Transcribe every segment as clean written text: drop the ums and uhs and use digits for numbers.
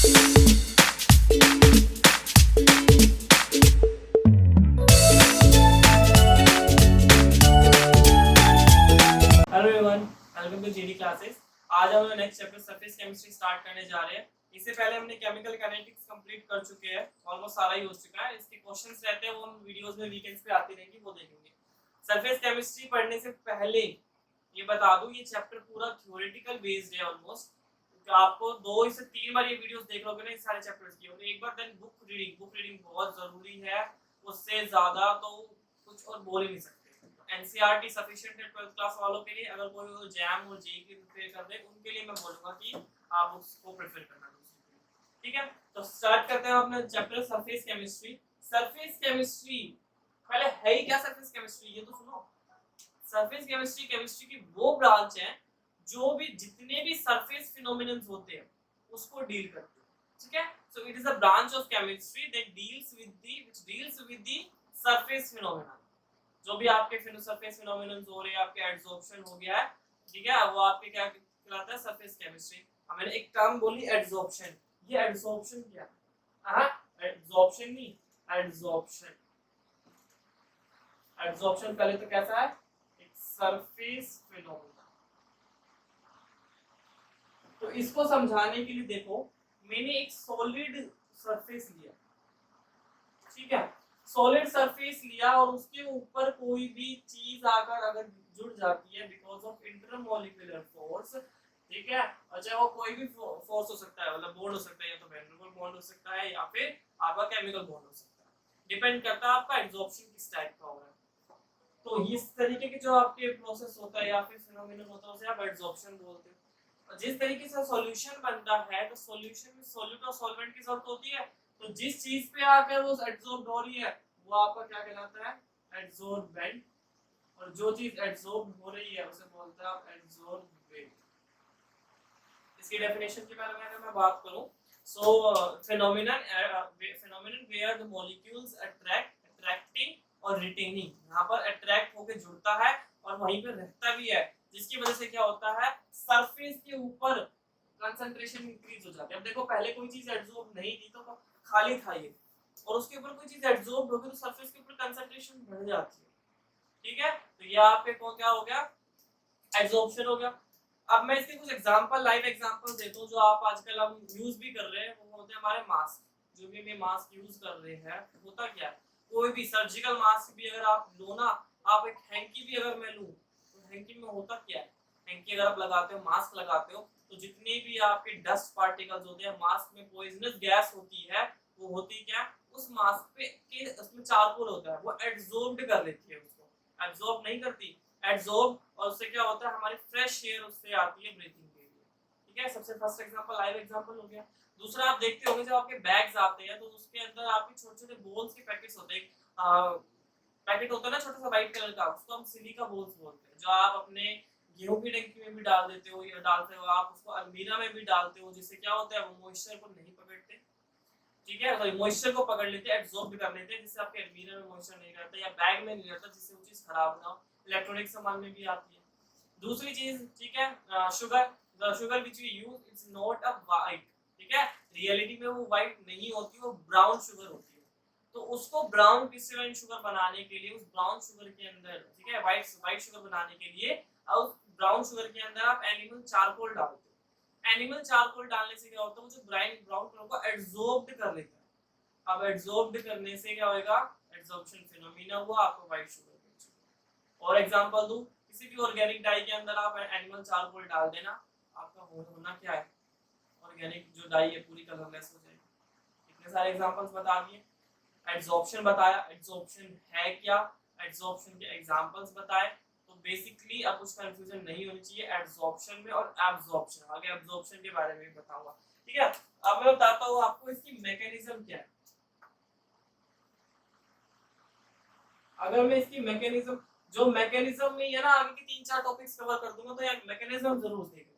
Hello everyone, welcome to GD classes. आज हम next chapter surface chemistry start करने जा रहे हैं। इससे पहले हमने केमिकल काइनेटिक्स कंप्लीट कर चुके हैं, ऑलमोस्ट सारा ही हो चुका है। इसके क्वेश्चंस रहते हैं वो हम वीडियोस में वीकेंड्स पे आती रहेंगी, वो देखेंगे। सरफेस केमिस्ट्री पढ़ने से पहले ये बता दूं, ये चैप्टर पूरा थ्योरेटिकल बेस्ड है ऑलमोस्ट। तो आपको 2 से 3 बार ये वीडियोस देख लोगे ना इस सारे चैप्टर्स की, और एक बार देन बुक रीडिंग बहुत जरूरी है। उससे ज्यादा तो कुछ और बोल ही नहीं सकते। एनसीईआरटी सफिशिएंट है 12th क्लास वालों के लिए। अगर कोई जैम और जेईई की प्रिपेयर कर रहे हैं उनके लिए मैं बोलूंगा कि आप उसको प्रेफर करना दूसरे के लिए। ठीक है, तो स्टार्ट करते हैं अपना chapter surface chemistry. Surface chemistry पहले है ही क्या सरफेस केमिस्ट्री, ये तो सुनो। सरफेस केमिस्ट्री केमिस्ट्री की वो ब्रांच है जो भी जितने भी सरफेस फिनोमेनन्स होते हैं उसको डील करते हैं। ठीक है, so it is a branch of chemistry that deals with the surface phenomena. जो भी आपके सरफेस फिनोमेनन्स हो रहे हैं, आपके एड्सॉर्प्शन हो गया है, ठीक है, वो आपके क्या कहलाता है, सरफेस केमिस्ट्री। मैंने एक टर्म बोली एड्सॉर्प्शन। ये एड्सॉर्प्शन क्या है? हां, एड्सॉर्प्शन नहीं, एड्सॉर्प्शन। एड्सॉर्प्शन पहले तो कैसा है, एक सरफेस फिनोमेना। तो इसको समझाने के लिए देखो, मैंने एक सॉलिड सरफेस लिया, ठीक है, सॉलिड सरफेस लिया और उसके ऊपर कोई भी चीज आकर अगर जुड़ जाती है बिकॉज ऑफ इंटरमोलिकुलर फोर्स, ठीक है, और चाहे वो कोई भी फोर्स हो सकता है, मतलब बॉन्ड हो सकता है, या तो वैन डेर वाल्स बॉन्ड हो सकता है या फिर आपका केमिकल बॉन्ड हो सकता है, डिपेंड करता है आपका एब्जॉर्प्शन किस टाइप का हो रहा है। तो इस तरीके के जो आपके प्रोसेस होता है या फिर फिनोमेनन होता है उसे आप एब्जॉर्प्शन बोलते हैं। और जिस तरीके से सॉल्यूशन बनता है, तो सॉल्यूशन में सॉल्यूट और सॉल्वेंट की जरूरत होती है। तो जिस चीज पे आकर वो एब्जॉर्ब हो रही है वो आपका क्या कहलाता है, एड्सॉर्बेंट। और जो चीज एड्सॉर्ब हो रही है उसे बोलते हैं आप एड्सॉर्बेंट। इसकी डेफिनेशन के बारे में अगर मैं बात करूं, सो phenomenon where the molecules attracting और retaining, यहां पर अट्रैक्ट होकर जुड़ता है और वहीं पे रहता भी है, जिसकी वजह से क्या होता है, सरफेस के ऊपर कंसंट्रेशन इंक्रीज हो जाती है। अब देखो, पहले कोई चीज एड्सॉर्ब नहीं थी तो खाली था ये, और उसके ऊपर कोई चीज एड्सॉर्ब होगी तो सरफेस के ऊपर कंसंट्रेशन बढ़ जाती है। ठीक है, तो ये आपके को क्या हो गया, एड्सॉर्प्शन हो गया। अब मैं इसके कुछ एग्जांपल, लाइव एग्जांपल देता हूं जो आप आजकल हम यूज भी कर रहे हैं। वो होते हैं हमारे मास्क। जो भी मैं मास्क यूज कर रहे हैं, होता क्या है, कोई भी सर्जिकल मास्क भी अगर आप लो ना, आप एक हैंकी भी अगर मैं लूं, तो हैंकी में होता क्या है, हैंकी अगर आप लगाते हो, मास्क लगाते हो, तो जितने भी आपके डस्ट पार्टिकल्स होते हैं, मास्क में पॉइजनस गैस होती है, वो होती क्या, उस मास्क पे के उसमें चारकोल होता है, वो एब्जॉर्ब कर लेती है, उसको एब्जॉर्ब नहीं करती, एब्जॉर्ब, और उससे क्या होता है, हमारी फ्रेश एयर उससे आती है ब्रीथिंग के लिए। ठीक है, सबसे फर्स्ट एग्जांपल, लाइव एग्जांपल हो गया। दूसरा, आप देखते होंगे जब आपके बैग्स आते हैं तो उसके अंदर आपके छोटे-छोटे बॉल्स के पैकेट्स होते हैं। पैकेट होता है ना छोटा सा व्हाइट कलर का, उसको हम सिलिका बॉल्स बोलते हैं, जो आप अपने गेहूं की टंकी में भी डाल देते हो या डालते हो, आप उसको अलमीरा में भी डालते हो, जिससे क्या होता है, वो मॉइस्चर को नहीं पकड़ते। ठीक है, सॉरी, मॉइस्चर को पकड़ लेते हैं, एब्जॉर्ब कर लेते हैं, जिससे आपके अलमीरा में मॉइस्चर नहीं रहता या बैग में नहीं रहता, जिससे वो चीज खराब ना हो। इलेक्ट्रॉनिक सामान में भी आती है। दूसरी चीज, ठीक है, sugar, the sugar which we use is not a white. ठीक है, रियलिटी में वो वाइट नहीं होती, वो ब्राउन शुगर होती है। तो उसको ब्राउन क्रिस्टलाइन शुगर बनाने के लिए, उस ब्राउन शुगर के अंदर, ठीक है, व्हाइट शुगर बनाने के लिए, उस ब्राउन शुगर के अंदर आप एनिमल चारकोल डालते हो। एनिमल चारकोल डालने से क्या होता है, वो जो ब्राउन कलर को एब्जॉर्ब कर लेता है। अब एब्जॉर्ब करने से क्या होगा, एब्जॉर्प्शन फिनोमेना हुआ, आपको व्हाइट शुगर मिल जाएगी। और एग्जांपल दूं, किसी भी ऑर्गेनिक डाई के अंदर आप एनिमल चारकोल डाल देना, आपका होना क्या है, ऑर्गेनिक जो डाई है पूरी कलरलेस हो जाएगी। इतने सारे एग्जांपल्स बता दिए, एड्सॉर्प्शन बताया, एड्सॉर्प्शन है क्या, एड्सॉर्प्शन के एग्जांपल्स बताए। तो बेसिकली अब कुछ कंफ्यूजन नहीं होनी चाहिए एड्सॉर्प्शन में और एब्जॉर्प्शन। आगे एब्जॉर्प्शन के बारे में भी बताऊंगा। ठीक है, अब मैं बताता हूं आपको इसकी मैकेनिज्म क्या है। अगर मैं इसकी मैकेनिज्म, जो मैकेनिज्म में ये ना आगे के 3-4 टॉपिक्स कवर कर दूंगा, तो यार मैकेनिज्म जरूर देखना।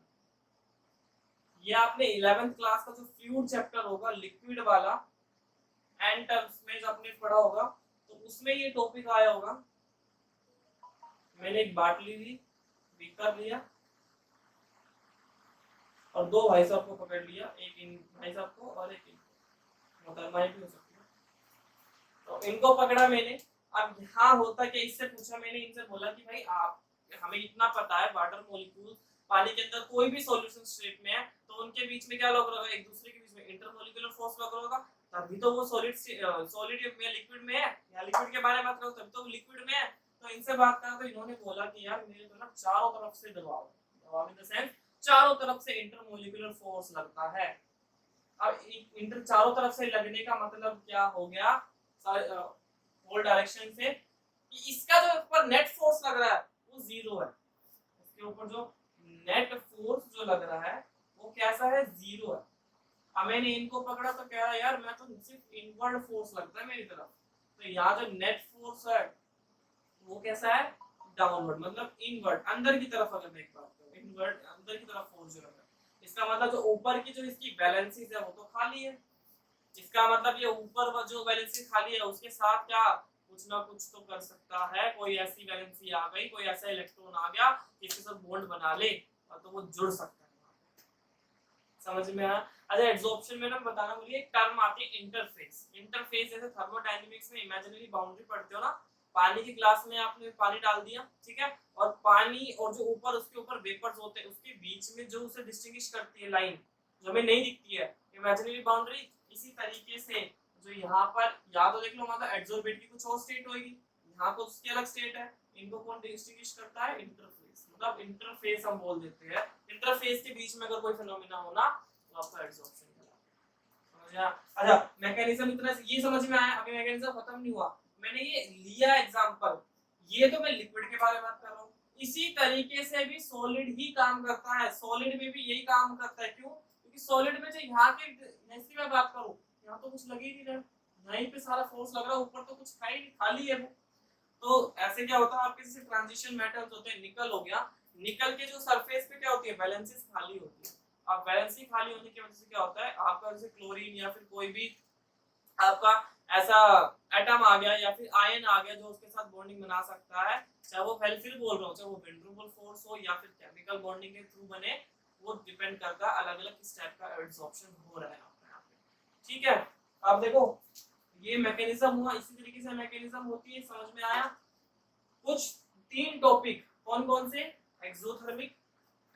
ये आपने 11th क्लास का जो फ्लूइड चैप्टर होगा, लिक्विड वाला, एंड टर्म्स में जब आपने पढ़ा होगा, तो उसमें ये टॉपिक आया होगा। मैंने एक बाटली ली, बीकर लिया, और दो भाई साहब को पकड़ लिया, एक इन भाई साहब को और एक मोहतरमाई भी हो सकती है, तो इनको पकड़ा मैंने। अब यहाँ होता क्या, इससे पूछा मैंने, इनसे बोला कि भाई आप, हमें इतना पता है वाटर मॉलिक्यूल पानी के अंदर कोई भी सॉल्यूशन स्टेट में है तो उनके बीच में क्या लग रहा होगा, एक दूसरे के बीच में इंटरमोलिकुलर फोर्स लग रहा होगा, तभी तो वो सॉलिड में लिक्विड में है, या लिक्विड के बारे में बात करो तभी तो वो लिक्विड में है। तो इनसे बात करा तो इन्होंने बोला कि यार मेरे को ना चारों तरफ से दबाव, दबाव इन द सेंस चारों तरफ से इंटरमोलिकुलर फोर्स लगता है। अब इंटर चारों तरफ से लगने का मतलब क्या हो गया, फोर डायरेक्शन से, कि इसका जो ऊपर नेट फोर्स लग रहा है वो जीरो है, इसके ऊपर जो नेट फोर्स जो लग रहा है वो कैसा है, जीरो है। अब मैंने इनको पकड़ा तो कह रहा है यार मैं तो सिर्फ इनवर्ड फोर्स लगता है मेरी तरफ, तो यहाँ जो नेट फोर्स है वो कैसा है, डाउनवर्ड, मतलब इनवर्ड, अंदर की तरफ अगर मैं एक बात करूं, इनवर्ड अंदर की तरफ फोर्स जो लग रहा है, इसका मतलब जो ऊपर की जो इसकी बैलेंसेस है वो तो खाली है, इसका मतलब ये ऊपर जो वैलेंसी खाली है उसके साथ क्या कुछ ना कुछ तो कर सकता है, कोई ऐसी वैलेंसी आ गई, कोई ऐसा इलेक्ट्रॉन आ गया जिसके साथ बॉन्ड बना ले और तो वो जुड़ सकता है। समझ में आया। अच्छा एड्सॉर्प्शन में ना बताना भूलिए, एक टर्म आती है इंटरफेस। इंटरफेस जैसे थर्मोडायनेमिक्स में इमेजिनरी बाउंड्री पढ़ते हो ना, पानी की ग्लास में आपने पानी डाल दिया, ठीक है, और पानी और जो ऊपर उसके ऊपर वेपर्स होते हैं उसके बीच में जो उसे डिस्टिंग्विश करती है लाइन, जो हमें नहीं दिखती है, इमेजिनरी बाउंड्री। इसी तरीके से जो यहाँ पर या तो देख लो मतलब एड्सॉर्बेट की कुछ और स्टेट होगी, यहाँ तो उसकी अलग स्टेट है, इनको कौन डिस्टिंग्विश करता है, इंटरफेस, मतलब इंटरफेस हम बोल देते हैं। इंटरफेस के बीच में अगर कोई फिनोमेना हो ना तो आपका एड्सॉर्प्शन कहलाता है। समझ आया। अच्छा मैकेनिज्म इतना ये समझ में आया, अभी मैकेनिज्म खत्म नहीं हुआ, मैंने ये लिया एग्जांपल, ये तो मैं लिक्विड के बारे में बात कर रहा हूँ, इसी तरीके से भी सॉलिड ही काम करता है, सॉलिड में भी यही काम करता है। क्यों, क्योंकि सॉलिड में जो यहाँ के जैसी मैं बात करूँ, यहाँ तो कुछ लग ही नहीं रहा, यहीं पे सारा फोर्स लग रहा है, ऊपर तो कुछ है ही नहीं, खाली है वो। तो ऐसे क्या होता है आपके जैसे ट्रांजिशन मेटल्स होते हैं, निकल हो गया, निकल के जो सरफेस पे क्या होती है, वैलेंसीज खाली होती है। अब वैलेंसी खाली होने की वजह से क्या होता है, आपका जैसे क्लोरीन या फिर कोई भी आपका ऐसा एटम आ गया या फिर आयन आ गया जो उसके साथ बॉन्डिंग बना सकता है, चाहे वो फिर बोल रहा हूँ, चाहे वो वेंड्रुबल फोर्स हो या फिर केमिकल बॉन्डिंग के थ्रू बने, वो डिपेंड करता है अलग अलग किस टाइप का एड्सॉर्प्शन हो रहा है आपके यहाँ पे। ठीक है, अब देखो ये मैकेनिज्म हुआ, इसी तरीके से मैकेनिज्म होती है, समझ में आया। कुछ तीन टॉपिक कौन कौन से, एक्सोथर्मिक,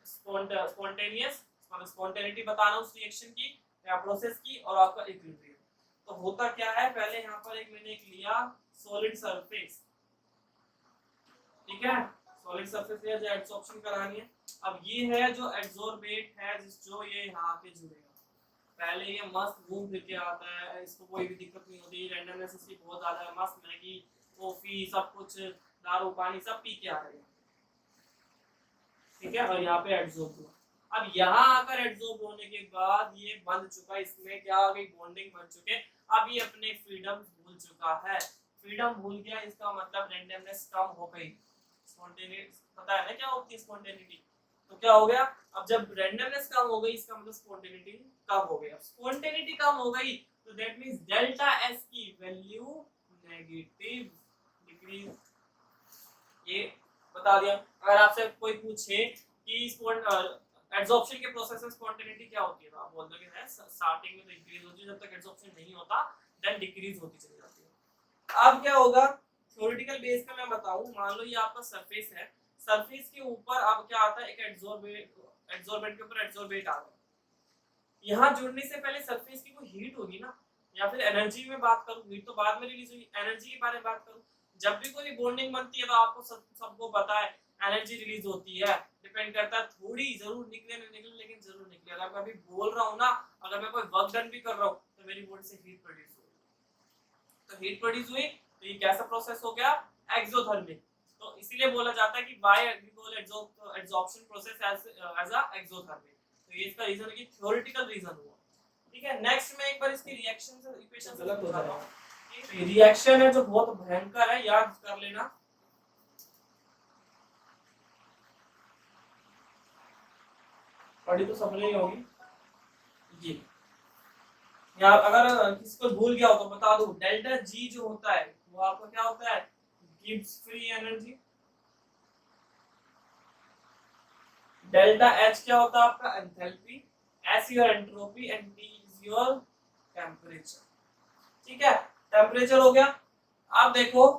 स्पॉन्टेनियस, स्पॉन्टेनिटी बताना उस रिएक्शन की या प्रोसेस की, और आपका इक्विलिब्रियम। तो होता क्या है, पहले यहाँ पर एक मैंने एक लिया सॉलिड सरफेस, ठीक है, सॉलिड सरफेस लिया जो एड्सॉर्प्शन करानी है। अब ये है जो एड्सॉर्बेट है जो ये यहाँ पे जुड़ेगा, पहले ये मस्त घूम फिर के आता है, इसको कोई भी दिक्कत नहीं होती, रैंडमनेस इसकी बहुत ज्यादा है, मस्त मैगी कॉफी सब कुछ दारू पानी सब पी के आ रहे हैं, ठीक है, और यहाँ पे एड्सॉर्ब हुआ। अब यहाँ आकर एड्सॉर्ब होने के बाद ये बंध चुका, इसमें क्या आ गई, बॉन्डिंग बन चुके, अब ये अपने फ्रीडम भूल चुका है, फ्रीडम भूल गया, इसका मतलब रैंडमनेस कम हो गई, स्पॉन्टेनिटी पता है ना क्या होती है स्पॉन्टेनिटी, तो क्या हो गया, अब जब रैंडमनेस कम हो गई इसका मतलब स्पॉन्टेनिटी कम हो गई, अब स्पॉन्टेनिटी कम हो गई तो दैट मींस डेल्टा एस की वैल्यू नेगेटिव डिक्रीज, ये बता दिया। अगर आपसे कोई पूछे कि एड्सॉर्प्शन के प्रोसेस में स्पॉन्टेनिटी क्या होती है तो आप बोल दोगे है स्टार्टिंग में तो इंक्रीज होती है, जब तक एड्सॉर्प्शन नहीं होता देन डिक्रीज होती चली जाती है। अब क्या होगा, थ्योरेटिकल बेस पे मैं बताऊं, मान लो ये आपका सरफेस है, सरफेस के ऊपर अब क्या आता है, एक एड्सॉर्बेंट के ऊपर एड्सॉर्बेट आ गया, यहाँ जुड़ने से पहले सरफेस की कोई हीट होगी ना, या फिर एनर्जी में बात करूं, हीट तो बाद में रिलीज हुई, एनर्जी के बारे में बात करूं, जब भी कोई बॉन्डिंग बनती है तो आपको सबको पता है एनर्जी रिलीज होती है, डिपेंड करता है, थोड़ी जरूर निकले नहीं निकले लेकिन जरूर निकले। अगर मैं अभी बोल रहा हूँ ना, अगर मैं कोई वर्क डन भी कर रहा हूँ तो मेरी बॉडी से हीट प्रोड्यूस हुई, तो हीट प्रोड्यूस हुई तो ये कैसा प्रोसेस हो गया, एक्सोथर्मिक। तो इसीलिए बोला जाता है कि why we call adsorption process as a exothermic, तो ये इसका रीजन है कि थ्योरेटिकल रीजन हुआ। ठीक है, नेक्स्ट में एक बार इसकी रिएक्शन से इक्वेशन से गलत हो जाता है, ये रिएक्शन है जो बहुत भयंकर है, याद कर लेना। पढ़ी तो सबने ही होगी ये, या अगर किसी को भूल गया हो तो बता दूं, डेल्टा जी जो होता है वो आपका क्या होता है, Gibbs free energy, delta H क्या होता है आपका enthalpy, S your entropy and T is your temperature। ठीक है, टेम्परेचर हो गया। आप देखो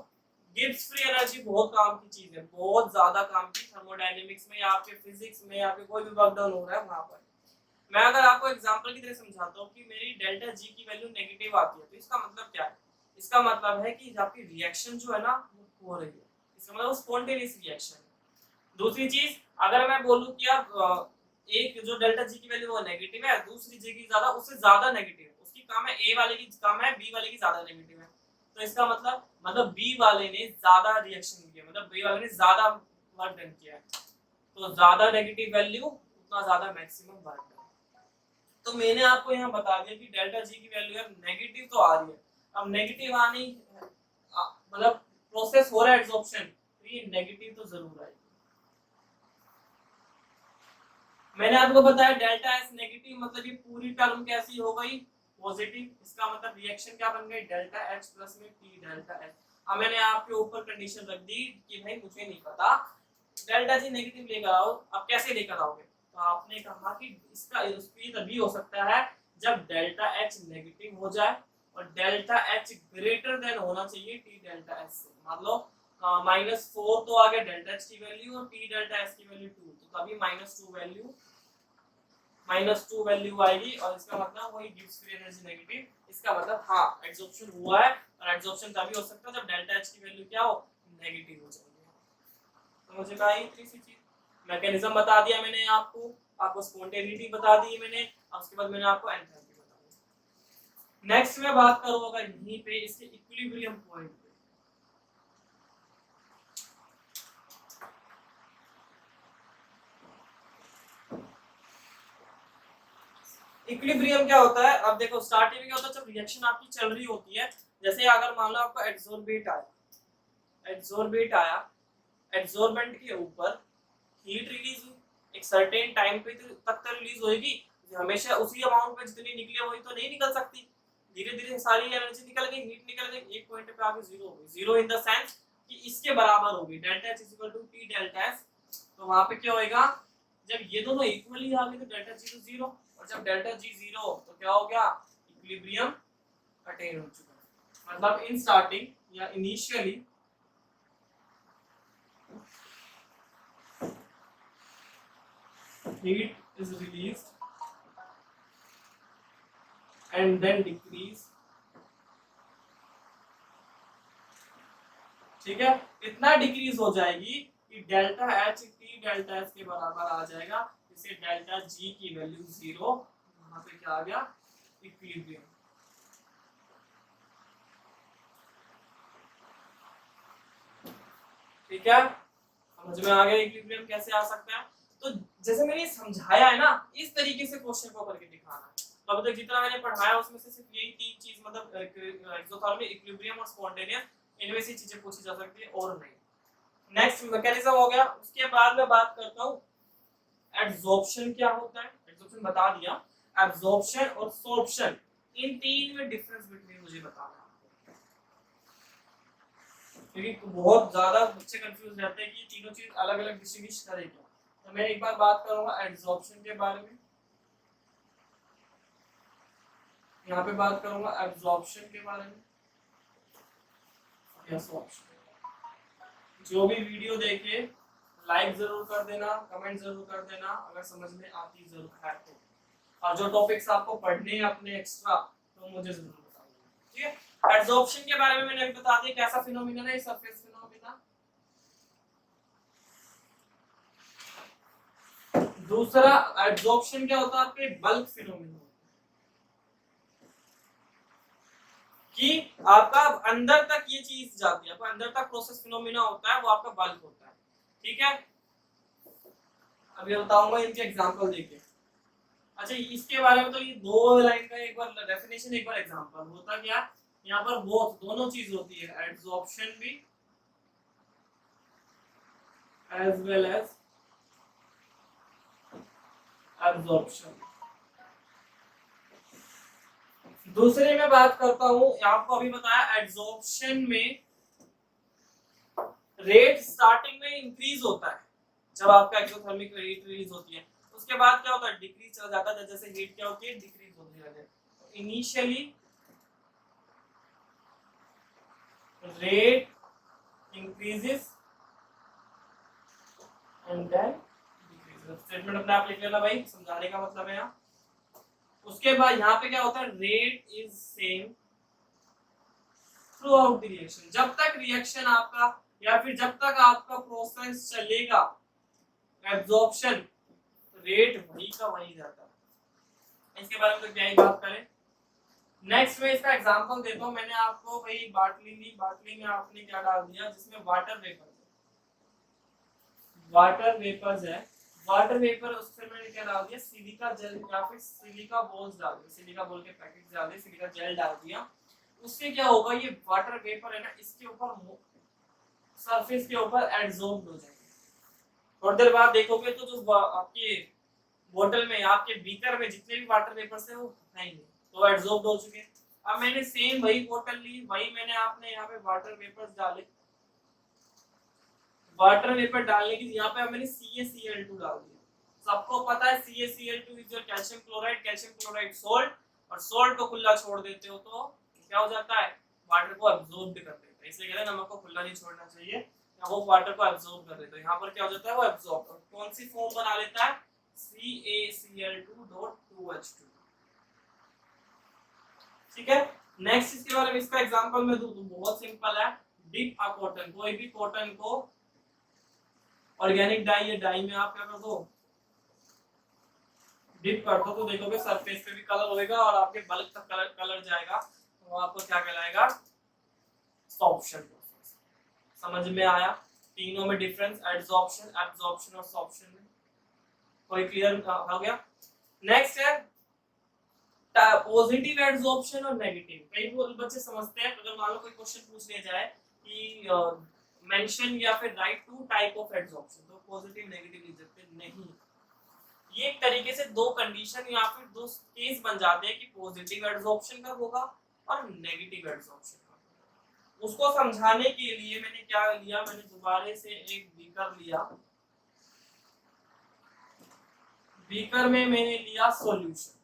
गिब्स फ्री एनर्जी बहुत काम की चीज है, बहुत ज्यादा काम की, थर्मोडायनेमिक्स में या आपके फिजिक्स में या आपके कोई भी वर्क डन हो रहा है वहां पर। मैं अगर आपको एग्जांपल की तरह समझाता हूँ कि मेरी डेल्टा जी की वैल्यू नेगेटिव आती है, तो इसका मतलब क्या है? इसका मतलब है कि आपकी रिएक्शन जो है ना वो हो रही है, इसका मतलब स्पॉन्टेनियस रिएक्शन है। दूसरी चीज, अगर मैं बोलूं कि आप एक जो डेल्टा जी की वैल्यू वो नेगेटिव है, दूसरी जी की ज्यादा, उससे ज्यादा नेगेटिव है, उसकी कम है, ए वाले की कम है, बी वाले की ज्यादा नेगेटिव है, तो इसका मतलब बी वाले ने ज्यादा रिएक्शन किया, मतलब बी वाले ने ज्यादा वर्क डन किया है, तो ज्यादा नेगेटिव वैल्यू उतना ज्यादा मैक्सिमम वर्क डन। तो मैंने आपको यहाँ बता दिया कि डेल्टा जी की वैल्यू है नेगेटिव तो आ रही है, अब नेगेटिव आनी मतलब प्रोसेस हो रहा है एब्जॉर्प्शन, तो ये नेगेटिव तो जरूर आएगी। मैंने आपको बताया डेल्टा एस नेगेटिव मतलब ये पूरी टर्म कैसी हो गई? पॉजिटिव। इसका मतलब रिएक्शन क्या बन गई? डेल्टा एच प्लस में टी डेल्टा एस। अब मैंने आपके ऊपर कंडीशन रख दी कि भाई मुझे नहीं पता डेल्टा जी नेगेटिव लेकर आओ, अब कैसे लेकर आओगे? तो आपने कहा कि इसका स्पीड तभी हो सकता है जब डेल्टा एच नेगेटिव हो जाए और डेल्टा एच ग्रेटर देन होना चाहिए टी डेल्टा एस से। मान लो -4 तो आ गया डेल्टा एच की वैल्यू और टी डेल्टा एस की वैल्यू 2, तो तभी -2 वैल्यू आएगी, और इसका मतलब वही गिव्स फ्री एनर्जी नेगेटिव। इसका मतलब हाँ एब्जॉर्प्शन हुआ है, और एब्जॉर्प्शन तभी हो सकता है जब डेल्टा एच की वैल्यू क्या हो? नेगेटिव हो जाएगी। तो मुझे कहा ये तीसरी चीज मैकेनिज्म बता दिया मैंने आपको स्पॉन्टेनिटी बता दी मैंने, और उसके बाद मैंने आपको एंथैल्पी बता दी। नेक्स्ट मैं बात करूंगा यहीं पे इसके इक्विलिब्रियम पॉइंट पे। इक्विलिब्रियम क्या होता है? अब देखो स्टार्टिंग में क्या होता है, जब रिएक्शन आपकी चल रही होती है, जैसे अगर मान लो आपका एड्सॉर्बेट आया, एड्सॉर्बेंट के ऊपर हीट रिलीज हुई, एक सर्टेन टाइम पे तक तो रिलीज होगी, हमेशा उसी अमाउंट में जितनी निकले वही तो नहीं निकल सकती, धीरे धीरे सारी एनर्जी निकल गई, हीट निकल गई, एक पॉइंट पे आके जीरो हो गई। जीरो इन द सेंस कि इसके बराबर होगी, delta H equal to T delta S. तो वहां पे क्या होएगा, जब ये दोनों इक्वली आ गए तो डेल्टा जी तो जीरो, और जब डेल्टा जी जीरो तो क्या हो गया? इक्विलिब्रियम अटेन हो चुका है। मतलब इन स्टार्टिंग या initially heat is released and then decrease। ठीक है, इतना डिक्रीज हो जाएगी कि delta H T delta S के बराबर आ जाएगा, जिससे डेल्टा जी की वैल्यू जीरो, वहां पे क्या आ गया? इक्विलिब्रियम। ठीक है, समझ में आ गया इक्विलिब्रियम कैसे आ सकता है? तो जैसे मैंने समझाया है ना, इस तरीके से क्वेश्चन को करके दिखाना। तो अभी तक जितना मैंने पढ़ाया उसमें से सिर्फ यही तीन चीज, मतलब एक्सोथर्मिक, इक्विलिब्रियम और स्पॉन्टेनियस, इनमें से चीजें पूछी जा सकती है और नहीं। नेक्स्ट मैकेनिज्म हो गया, उसके बाद मैं बात करता हूँ एब्जॉर्प्शन क्या होता है। एब्जॉर्प्शन बता दिया, एब्जॉर्प्शन और सोर्प्शन, इन तीन में डिफरेंस बिटवीन मुझे बताना है, क्योंकि बहुत ज्यादा बच्चे कंफ्यूज रहते हैं कि तीनों चीज अलग अलग डिस्टिंग्विश करेगी। तो मैं एक बार बात करूंगा एब्जॉर्प्शन के बारे में, यहाँ पे बात करूंगा एब्जॉर्प्शन के बारे में या सोर्प्शन। जो भी वीडियो देखे लाइक जरूर कर देना, कमेंट जरूर कर देना अगर समझ में आती जरूर है तो, और जो टॉपिक्स आपको पढ़ने हैं अपने एक्स्ट्रा तो मुझे जरूर बताइए। ठीक है, एब्जॉर्प्शन के बारे में मैंने अभी बता दिया कैसा फिनोमिना है, सरफेस फिनोमिना। दूसरा एब्जॉर्प्शन क्या होता है आपके? बल्क फिनोमिना, कि आपका अंदर तक ये चीज जाती है, आपका अंदर तक प्रोसेस फिनोमिना होता है, वो आपका बल्क होता है। ठीक है, अभी बताऊंगा इनके एग्जांपल देके। अच्छा इसके बारे में तो ये दो लाइन का एक बार डेफिनेशन, एक बार एग्जांपल होता क्या, यहाँ पर बोथ दोनों चीज होती है, एब्जॉर्प्शन भी एज वेल एज एब्जॉर्प्शन। दूसरे में बात करता हूं, आपको अभी बताया एब्जॉर्प्शन में रेट स्टार्टिंग में इंक्रीज होता है जब आपका एक्सोथर्मिक हीट रिलीज होती है, उसके बाद क्या होता है, डिक्रीज चला जाता है, जैसे हीट क्या होती है, डिक्रीज होती है। Initially rate increases and then decreases. Statement अपने आप लिख लेना भाई, समझाने का मतलब है यहाँ। उसके बाद यहाँ पे क्या होता है, rate is same through out the reaction, जब तक रिएक्शन आपका या फिर जब तक आपका प्रोसेस चलेगा, एब्जॉर्प्शन रेट वही का वही रहता है। इसके बारे में तो क्या ही बात करें। नेक्स्ट में इसका एग्जांपल देता हूँ। मैंने आपको भाई बाटली ली, बाटली में आपने क्या डाल दिया, जिसमें वाटर वेपर है, वाटर वेपर्स है, वाटर वेपर, उससे मैंने क्या डाल दिया, सिलिका जेल या फिर सिलिका बॉल्स डाल दिया, सिलिका बॉल के पैकेट डाल दिए, सिलिका जेल डाल दिया। उससे क्या होगा, ये वाटर वेपर है ना, इसके ऊपर सरफेस के ऊपर एडसॉर्ब हो जाएंगे। थोड़ी देर बाद देखोगे तो जो आपके बोतल में, आपके बीकर में जितने भी वाटर वेपर्स है वो नहीं, तो एडसॉर्ब हो चुके। अब मैंने सेम वही बोतल ली, वही मैंने आपने यहाँ पे वाटर वेपर्स डाले, वाटर वेपर डालने की यहाँ पे मैंने CaCl2 डाल दिया। सबको पता है CaCl2 is your calcium chloride, calcium chloride salt, और सोल्ट को खुला छोड़ देते हो तो क्या हो जाता है, वाटर को एब्जॉर्ब कर देता है। इसलिए कहते हैं नमक को खुला नहीं छोड़ना चाहिए, या वो वाटर को एब्जॉर्ब कर देता है। यहाँ पर क्या हो जाता है, वो एब्जॉर्ब कौन सी फॉर्म बना लेता है, CaCl2.2H2। ठीक है। नेक्स्ट इसके बारे में इसका एग्जांपल मैं दूं तो बहुत सिंपल है। डिप अ कॉटन, कोई भी कॉटन को ऑर्गेनिक डाई या डाई में आप क्या कर दो, डिप कर दो, तो देखोगे सरफेस पे भी कलर होएगा और आपके बल्क तक कलर जाएगा, तो आपको क्या कहलाएगा, सॉर्प्शन प्रोसेस। समझ में आया तीनों में डिफरेंस, एडसॉर्प्शन, एब्जॉर्प्शन और सॉर्प्शन में? कोई क्लियर हो गया? नेक्स्ट है पॉजिटिव एडसॉर्प्शन और नेगेटिव। कई बच्चे समझते हैं, अगर मान लो कोई क्वेश्चन पूछ लिया जाए कि मेंशन या फिर write two type of adsorption, तो पॉजिटिव नेगेटिव लिख सकते हैं, नहीं। ये एक तरीके से दो कंडीशन या फिर दो केस बन जाते हैं कि पॉजिटिव एडसॉर्प्शन कब होगा और नेगेटिव एडसॉर्प्शन कब। उसको समझाने के लिए मैंने क्या लिया, मैंने दोबारा से एक बीकर लिया, बीकर में मैंने लिया सॉल्यूशन,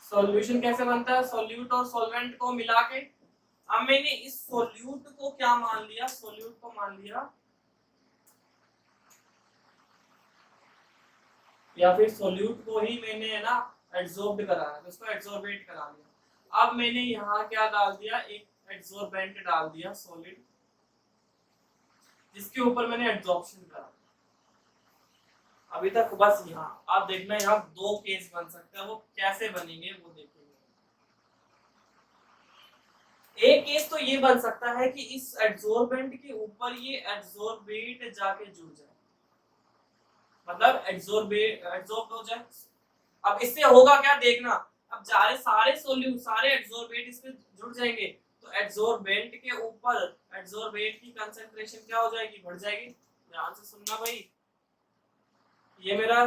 सॉल्यूशन कैसे बनता है, सॉल्यूट और सॉल्वेंट को मिला के। अब मैंने इस सॉल्यूट को क्या मान लिया, सॉल्यूट को मान लिया या फिर सॉल्यूट को ही मैंने है ना एडसॉर्ब कराया, तो उसको एडसॉर्बेट करा लिया। अब मैंने यहाँ क्या डाल दिया, एक एडसॉर्बेंट डाल दिया सॉलिड, जिसके ऊपर मैंने एडसॉर्प्शन करा। अभी तक बस यहाँ आप देखना, यहाँ दो केस बन सकते हैं, वो कैसे बनेंगे वो देखेंगे। एक केस तो ये बन सकता है कि इस एडसॉर्बेंट के ऊपर ये एडसॉर्बेट जाके जुड़ जाए, मतलब एडसॉर्ब हो जाए। अब इससे होगा क्या देखना, अब सारे सोल्यूट सारे एडसॉर्बेट इसमें जुड़ जाएंगे, तो एडसॉर्बेंट के ऊपर एडसॉर्बेट की कंसंट्रेशन क्या हो जाएगी, बढ़ जाएगी। ध्यान से सुनना भाई, ये मेरा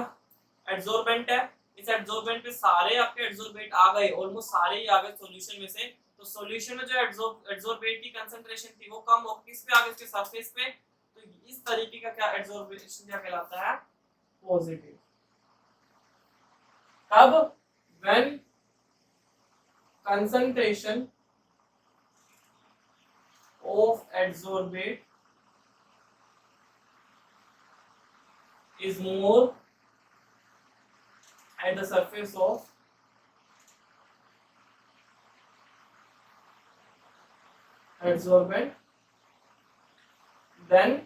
एडसॉर्बेंट है, इस एडसॉर्बेंट पे सारे आपके एडसॉर्बेट आ गए, ऑलमोस्ट सारे ही आ गए सॉल्यूशन में से। तो सॉल्यूशन में जो एडसॉर्बेट की कंसंट्रेशन थी वो कम हो, किस पे आ गई, उसके सरफेस पे। तो इस तरीके का क्या एडसॉर्बेशन क्या कहलाता है, पॉजिटिव। कब, when concentration of adsorbate is more at the surface of adsorbent than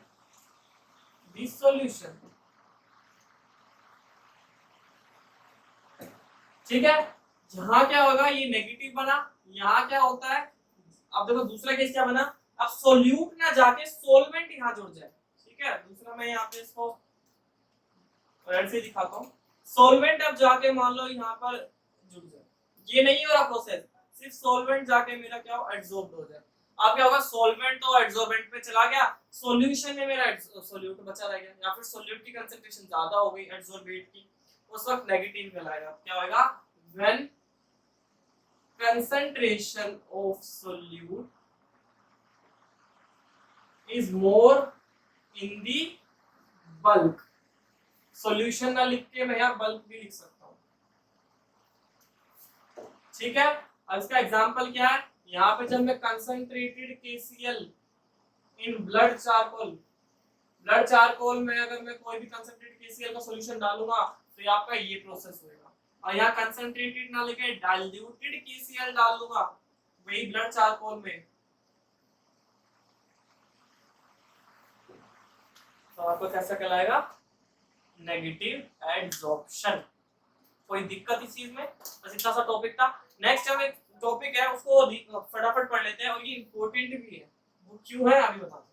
the solution। ठीक है, जहां क्या होगा, ये नेगेटिव बना, यहाँ क्या होता है, अब देखो दूसरा केस क्या बना, अब सोल्यूट ना जाके सोलवेंट यहाँ जुड़ जाए। ठीक है, दूसरा मैं यहाँ पे इसको रेड से दिखाता हूँ, सॉल्वेंट अब जाके मान लो यहाँ पर जुड़ जाए, ये नहीं हो रहा प्रोसेस, सिर्फ सॉल्वेंट जाके मेरा क्या हो, एडसॉर्ब हो जाए। अब क्या होगा, सॉल्वेंट तो एडसॉर्बेंट पे चला गया, सॉल्यूशन में मेरा सॉल्यूट बचा रह गया, या फिर सॉल्यूट की कंसंट्रेशन ज्यादा हो गई एडसॉर्बेट की, उस वक्त नेगेटिव कहलाएगा। क्या होगा, when concentration of solute is more in the bulk। Solution ना लिख के मैं यहाँ बल्क भी लिख सकता हूँ, ठीक है। अब इसका एग्जांपल क्या है, यहाँ पे जब मैं concentrated KCl in blood charcoal में अगर मैं कोई भी कंसंट्रेटेड KCl का सॉल्यूशन डालूंगा तो ये आपका ये प्रोसेस होएगा। और यहाँ कंसंट्रेटेड ना लिखे डाइल्यूटेड KCl डाल दूंगा वही ब्लड चारकोल में, तो आपको कैसा कहलाएगा, नेगेटिव एडसॉर्प्शन। कोई दिक्कत इस चीज में? बस इतना सा टॉपिक था। नेक्स्ट हम एक टॉपिक है उसको फटाफट पढ़ लेते हैं और ये इंपॉर्टेंट भी है। वो क्यों है अभी बताता हूं।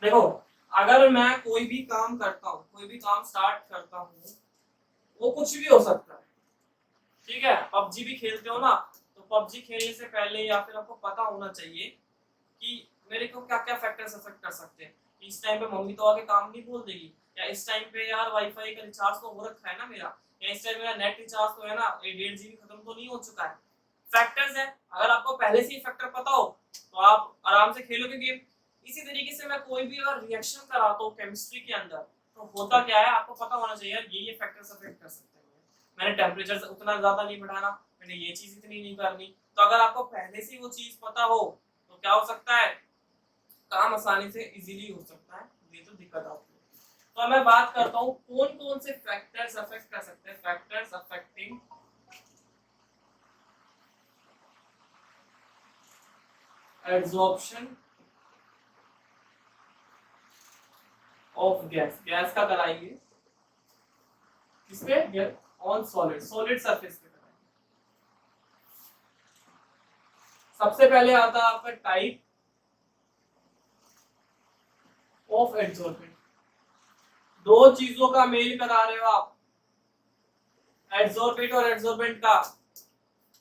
देखो अगर मैं कोई भी काम करता हूँ, कोई भी काम स्टार्ट करता हूँ, वो कुछ भी हो सकता है, ठीक है। पबजी भी खेलते हो ना, तो पबजी खेलने से पहले या फिर आपको पता होना चाहिए कि मेरे को क्या क्या फैक्टर्स अफेक्ट कर सकते हैं। इस टाइम पे मम्मी तो आके काम नहीं बोल देगी, या इस टाइम पे यार वाईफाई का रिचार्ज तो हो रखा है ना मेरा, या इस टाइम मेरा नेट रिचार्ज तो है ना, 1.5 GB खत्म तो नहीं हो चुका है। फैक्टर्स है, अगर आपको पहले से ही फैक्टर पता हो तो आप आराम से खेलोगे गेम। इसी तरीके से मैं कोई भी अगर रिएक्शन कराता हूँ केमिस्ट्री के अंदर, तो होता क्या है आपको पता होना चाहिए यार ये फैक्टर्स अफेक्ट कर सकते हैं। मैंने टेम्परेचर उतना ज्यादा नहीं बढ़ाना, मैंने ये चीज इतनी नहीं करनी। तो अगर आपको पहले से वो चीज पता हो तो क्या हो सकता है, काम आसानी से इजीली हो सकता है, ये तो दिक्कत आती है। तो मैं बात करता हूँ कौन कौन से फैक्टर्स अफेक्ट कर सकते हैं। Factors affecting absorption of gas, gas का कराएंगे किस पे, ऑन सॉलिड, सॉलिड सरफेस पे कराएंगे। सबसे पहले आता है आपका टाइप ऑफ एड्सॉर्बेंट। दो चीजों का मेल करा रहे हो आप, एड्सॉर्बेंट और एड्सॉर्बेंट का,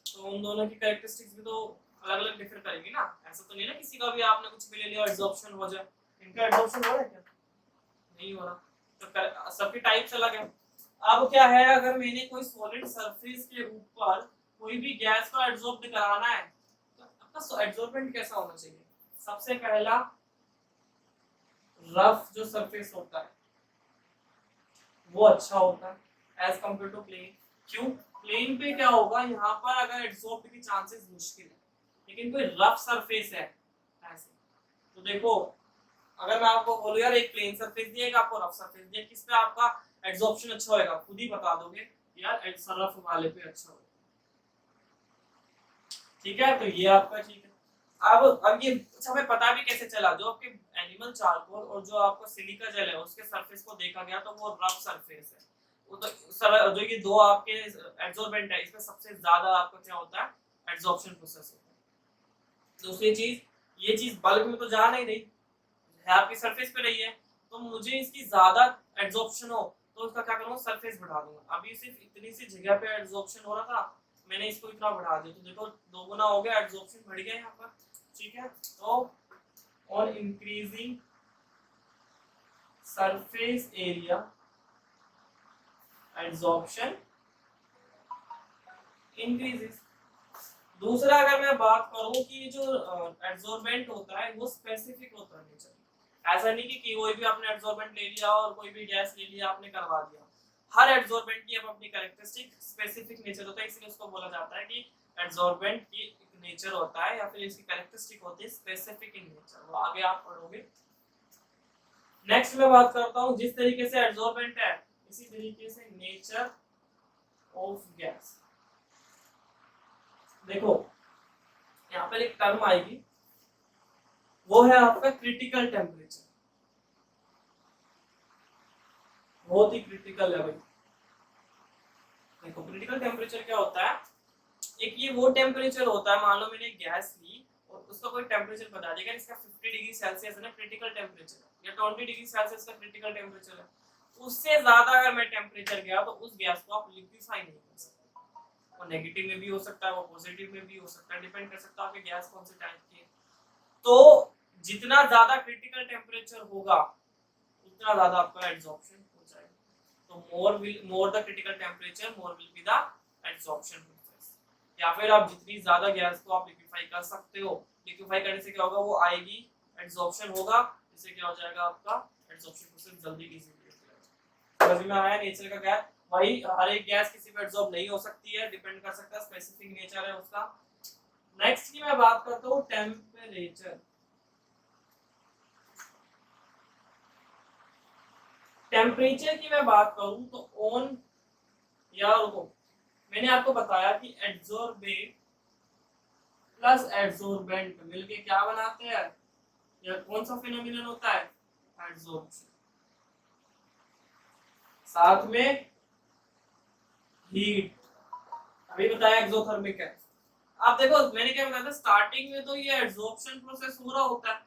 तो उन दोनों की कैरेक्टरिस्टिक्स भी तो अलग अलग डिफर करेगी ना। ऐसा तो नहीं ना किसी का भी आपने कुछ भी ले लिया एड्सॉर्प्शन हो जाए। इनका एड्सॉर्प्शन हो रहा है क्या, नहीं हो रहा, तो सबके टाइप्स अलग है। अब क्या है, अगर मैंने कोई सॉलिड सरफेस के ऊपर कोई भी गैस को एड्सॉर्ब कराना है तो आपका एड्सॉर्बेंट कैसा होना चाहिए। सबसे पहला रफ जो सरफेस होता है वो अच्छा होता है एज कंपेयर टू प्लेन। क्यों, प्लेन पे क्या होगा, यहाँ पर अगर एड्सॉर्ब की चांसेस मुश्किल है, लेकिन कोई रफ सरफेस है ऐसे, तो देखो अगर मैं आपको बोलूं यार एक प्लेन सरफेस दिया एक आपको रफ सरफेस दिया, किस पे आपका एब्जॉर्प्शन अच्छा होएगा, खुद ही बता दोगे यार रफ वाले पे अच्छा होगा, ठीक है। तो ये आपका ठीक है। अब ये अच्छा हमें पता भी कैसे चला, जो आपके एनिमल चारकोल और जो आपका सिलिका जेल है उसके सरफेस को देखा गया तो वो रफ सरफेस है। वो तो जो ये दो आपके एब्जॉर्बेंट है इसमें सबसे ज्यादा आपका क्या होता है, एब्जॉर्प्शन प्रोसेस होता है। दूसरी चीज, ये चीज बल्क में तो जा नहीं रही है, आपकी सरफेस पे रही है, तो मुझे इसकी ज्यादा एब्जॉर्प्शन हो तो उसका क्या करूंगा, सरफेस बढ़ा दूंगा। अभी सिर्फ इतनी सी जगह पे एब्जॉर्प्शन हो रहा था, मैंने इसको इतना बढ़ा दिया तो देखो दो गुना हो गया, एब्जॉर्प्शन बढ़ गया यहाँ पर, ठीक है। तो on increasing surface area absorption increases. दूसरा अगर मैं बात करूं कि जो एब्जॉर्बेंट होता है वो स्पेसिफिक होता है नेचर, ऐसा नहीं कि कोई भी आपने एब्जॉर्बेंट ले लिया और कोई भी गैस ले लिया आपने करवा दिया। हर एब्जॉर्बेंट की अपनी कैरेक्टरिस्टिक स्पेसिफिक नेचर होता है, इसलिए उसको बोला जाता है कि एब्जॉर्बेंट की एक नेचर होता है या फिर इसकी कैरेक्टरिस्टिक होती है स्पेसिफिक इन नेचर, वो आगे आप पढ़ोगे। नेक्स्ट मैं बात करता हूं जिस तरीके से एब्जॉर्बेंट है इसी तरीके से नेचर ऑफ गैस। देखो यहाँ पर एक टर्म आएगी, वो है आपका क्रिटिकल टेम्परेचर, बहुत ही क्रिटिकल है भाई। देखो क्रिटिकल टेम्परेचर क्या होता है, एक ये वो टेम्परेचर होता है, मान लो मैंने गैस ली और उसका कोई टेम्परेचर बता देगा, इसका 50 डिग्री सेल्सियस है ना क्रिटिकल टेम्परेचर, या 20 डिग्री सेल्सियस का क्रिटिकल टेम्परेचर है, उससे ज्यादा अगर मैं टेम्परेचर गया तो उस गैस को आप लिक्विफाई नहीं कर सकते। वो नेगेटिव में भी हो सकता है, वो पॉजिटिव में भी हो सकता है, डिपेंड कर सकता है आपके गैस कौन से टाइप की है। तो जितना ज्यादा क्रिटिकल टेम्परेचर होगा उतना ज्यादा आपका एब्जॉर्प्शन हो जाएगा। तो more the critical temperature, more will be the adsorption process। या फिर आप जितनी ज्यादा गैस को आप लिक्विफाई कर सकते हो, लिक्विफाई करने से क्या होगा, वो आएगी, एडसॉर्प्शन होगा, इससे क्या हो जाएगा, आपका एडसॉर्प्शन प्रोसेस जल्दी इजीली हो जाएगा। समझ में आया नेचर का गैस? वही हर एक गैस किसी पे एडसॉर्ब नहीं हो सकती है, डिपेंड कर सकता है, स्पेसिफिक नेचर है उसका। नेक्स्ट की मैं बात करता हूँ टेम्परेचर। टेम्परेचर की मैं बात करूं तो ऑन या रुको, मैंने आपको बताया कि एड्सॉर्बेट प्लस एड्सॉर्बेंट मिलके क्या बनाते हैं, या कौन सा फिनोमिनन होता है, एड्सॉर्प्शन, साथ में हीट, अभी बताया एक्सोथर्मिक है। आप देखो मैंने क्या बताया था, स्टार्टिंग में तो ये एड्सॉर्प्शन प्रोसेस हो रहा होता है,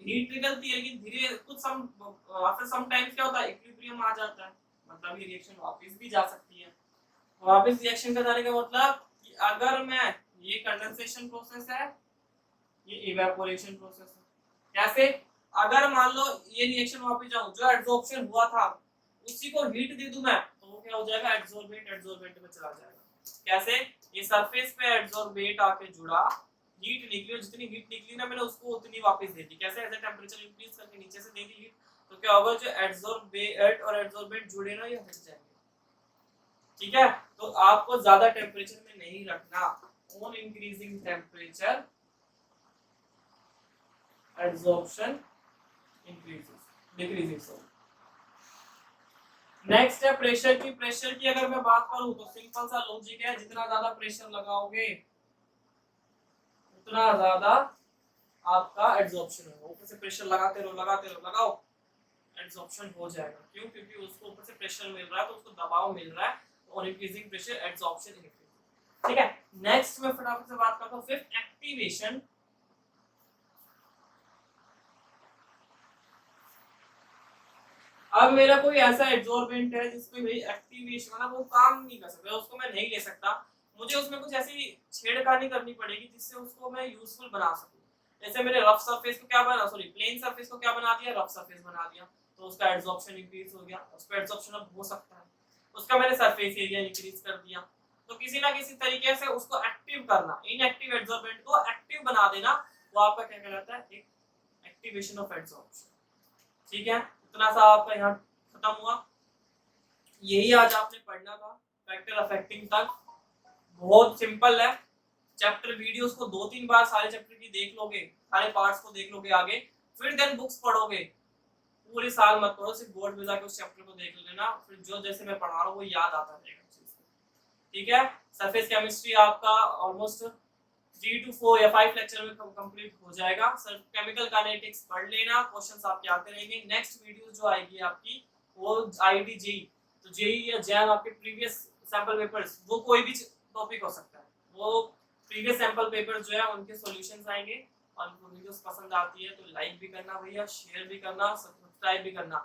हीट निकलती है, लेकिन धीरे कुछ सम आफ्टर सम टाइम क्या होता है, इक्विलिब्रियम आ जाता है, मतलब ये रिएक्शन वापस भी जा सकती है। वापस रिएक्शन का जाने का मतलब कि अगर मैं, ये कंडेंसेशन प्रोसेस है, ये इवेपोरेशन प्रोसेस है। कैसे, अगर मान लो ये रिएक्शन वापस जाऊं, जो एड्सॉर्प्शन हुआ था उसी को हीट दे दूं मैं, तो वो क्या हो जाएगा, एड्सॉर्बेट एड्सॉर्बेंट में चला जाएगा। कैसे, ये सरफेस पे एड्सॉर्बेट आके जुड़ा, हीट निकली, और जितनी हीट निकली ना मैंने उसको उतनी वापस दे दी। कैसे, ऐसे टेंपरेचर इंक्रीज करके नीचे से दे दी हीट, तो क्या होगा, जो एड्सॉर्बेट और एड्सॉर्बेंट जुड़े ना, ये हट जाएंगे। ठीक है, तो आपको ज्यादा टेंपरेचर में नहीं रखना, on increasing temperature adsorption increases, decreases. Next है प्रेशर की। प्रेशर की अगर मैं बात करूं तो सिंपल सा लॉजिक है, जितना ज्यादा प्रेशर लगाओगे उतना ज्यादा आपका एड्सॉर्प्शन होगा। ऊपर से प्रेशर लगाते रहो लगाओ, एड्सॉर्प्शन हो जाएगा। क्यों, क्योंकि उसको ऊपर से प्रेशर मिल रहा है, तो उसको दबाव मिल रहा है, और इंक्रीजिंग प्रेशर एड्सॉर्प्शन इंक्रीज। ठीक है, नेक्स्ट मैं फटाफट से बात करता हूं, फिफ्थ एक्टिवेशन। अब मेरा कोई ऐसा एड्सॉर्बेंट है जिसमें भाई एक्टिवेशन मतलब वो काम नहीं कर सकता, उसको मैं नहीं ले सकता, मुझे उसमें कुछ ऐसी छेड़खानी करनी पड़ेगी जिससे उसको मैं यूजफुल बना सकूं। जैसे मेरे रफ सरफेस को क्या बना, सॉरी प्लेन सरफेस को क्या बना दिया, रफ सरफेस बना दिया, तो उसका एड्सॉर्प्शन इंक्रीज हो गया, उसका एड्सॉर्प्शन अब हो सकता है, उसका मैंने सरफेस एरिया इंक्रीज कर दिया। तो किसी ना किसी तरीके से उसको एक्टिव करना, इनएक्टिव एड्सॉर्बेंट को एक्टिव बना देना, वो आपका क्या कहलाता है, एक एक्टिवेशन ऑफ एड्सॉर्प्शन। ठीक है, इतना सा आपका यहाँ खत्म हुआ, यही आज आपने पढ़ना था फैक्टर अफेक्टिंग तक। बहुत सिंपल है, चैप्टर वीडियोस को 2-3 बार सारे चैप्टर की देख लोगे, सारे पार्ट्स को देख लोगे आगे, फिर देन बुक्स पढ़ोगे। पूरे साल मत पढ़ो, सिर्फ बोर्ड में जाके उस चैप्टर को देख लेना, फिर जो जैसे मैं पढ़ा रहा हूँ वो याद आता रहेगा चीज। ठीक है, सरफेस केमिस्ट्री आपका ऑलमोस्ट 3 to 4 या 5 लेक्चर में कंप्लीट हो जाएगा। सर केमिकल काइनेटिक्स पढ़ लेना, क्वेश्चंस आपके आते रहेंगे। नेक्स्ट वीडियो जो आएगी आपकी वो आईआईटी जेईई, तो जेईई या जैम आपके प्रीवियस सैंपल पेपर्स, वो कोई भी टॉपिक हो सकता है, वो प्रीवियस सैंपल पेपर जो है उनके सॉल्यूशंस आएंगे। और वीडियोस पसंद आती है तो लाइक भी करना भैया, शेयर भी करना, सब्सक्राइब भी करना।